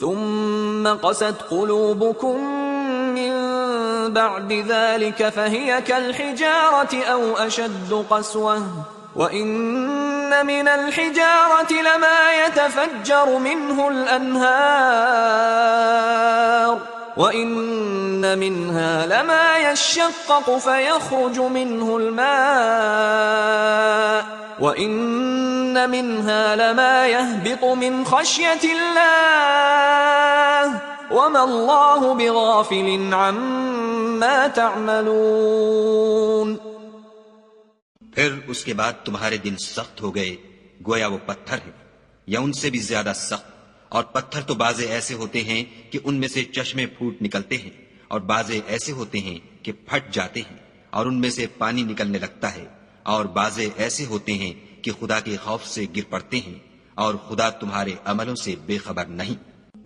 ثم قست قلوبكم من بعد ذلك فهي كالحجارة أو أشد قسوة وإن من الحجارة لما يتفجر منه الأنهار وإن منها لما يشقق فيخرج منه الماء وَإِنَّ مِنْهَا لَمَا يَهْبِطُ مِنْ خَشْيَةِ اللَّهِ وَمَا اللَّهُ بِغَافِلٍ عَمَّا تَعْمَلُونَ۔ پھر اس کے بعد تمہارے دن سخت ہو گئے گویا وہ پتھر ہیں یا ان سے بھی زیادہ سخت، اور پتھر تو بعضے ایسے ہوتے ہیں کہ ان میں سے چشمے پھوٹ نکلتے ہیں، اور بعضے ایسے ہوتے ہیں کہ پھٹ جاتے ہیں اور ان میں سے پانی نکلنے لگتا ہے، اور بعضے ایسے ہوتے ہیں کہ خدا کے خوف سے گر پڑتے ہیں، اور خدا تمہارے عملوں سے بے خبر نہیں۔